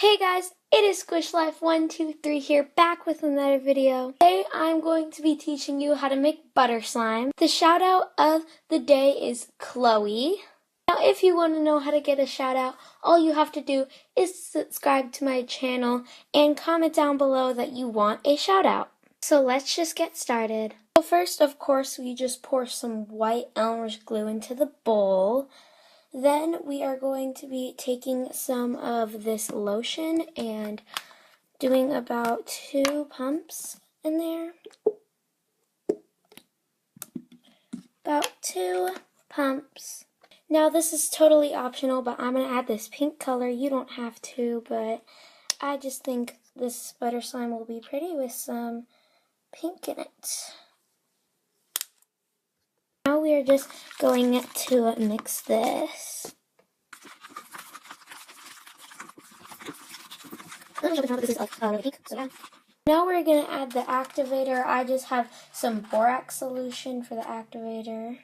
Hey guys, it is Squish Life 123 here, back with another video. Today I'm going to be teaching you how to make butter slime. The shout out of the day is Chloe. Now if you want to know how to get a shout out, all you have to do is subscribe to my channel and comment down below that you want a shout out. So let's just get started. So first, of course, we just pour some white Elmer's glue into the bowl. Then we are going to be taking some of this lotion and doing about 2 pumps in there. About 2 pumps. Now this is totally optional, but I'm going to add this pink color. You don't have to, but I just think this butter slime will be pretty with some pink in it. Now we are just going to mix this. Now we're going to add the activator. I just have some borax solution for the activator.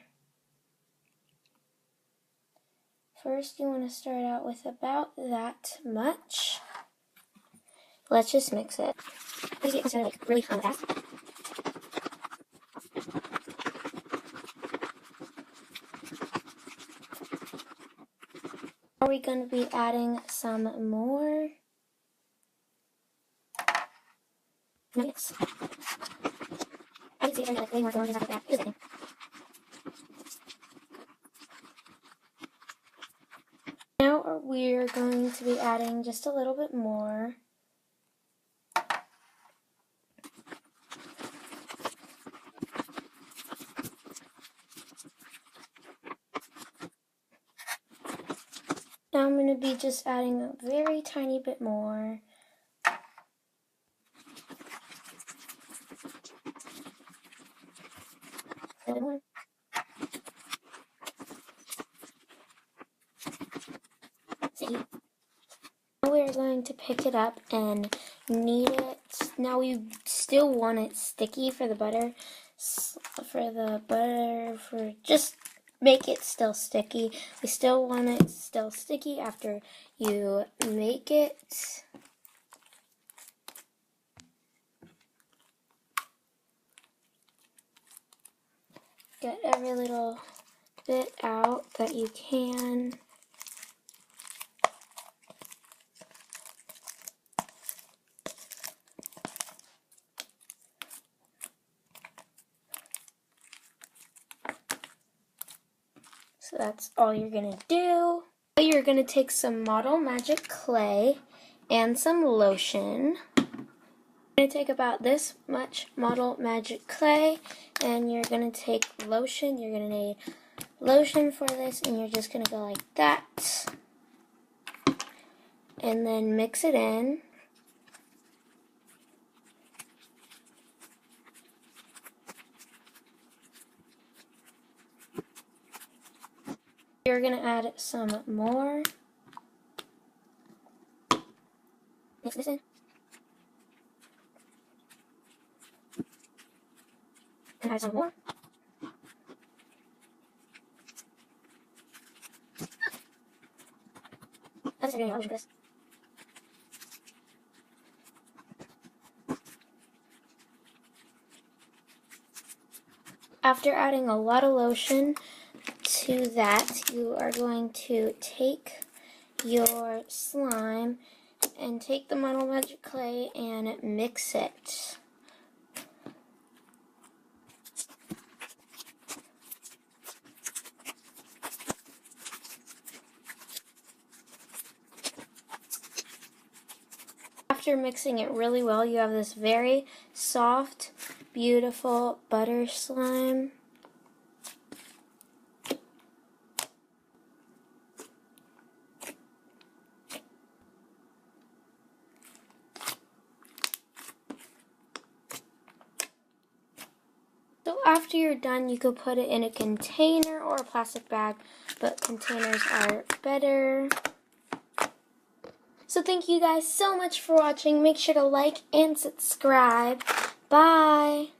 First, you want to start out with about that much. Let's just mix it. Please get considered really fast. Are we going to be adding some more? Nice. I can see there's way more going on after that. Now we're going to be adding just a little bit more. Now I'm going to be just adding a very tiny bit more. A little more. See? Now we're going to pick it up and knead it. Now we still want it sticky for the butter. Just make it still sticky. We still want it still sticky after you make it. Get every little bit out that you can. So that's all you're going to do. Now you're going to take some Model Magic clay and some lotion. You're going to take about this much Model Magic clay, and you're going to take lotion. You're going to need lotion for this, and you're just going to go like that. And then mix it in. You're going to add some more. Mix this in. And add some more. That's a good option for this. After adding a lot of lotion to that, you are going to take your slime and take the Model Magic clay and mix it. After mixing it really well, you have this very soft, beautiful butter slime. So after you're done, you could put it in a container or a plastic bag, but containers are better. So thank you guys so much for watching. Make sure to like and subscribe. Bye!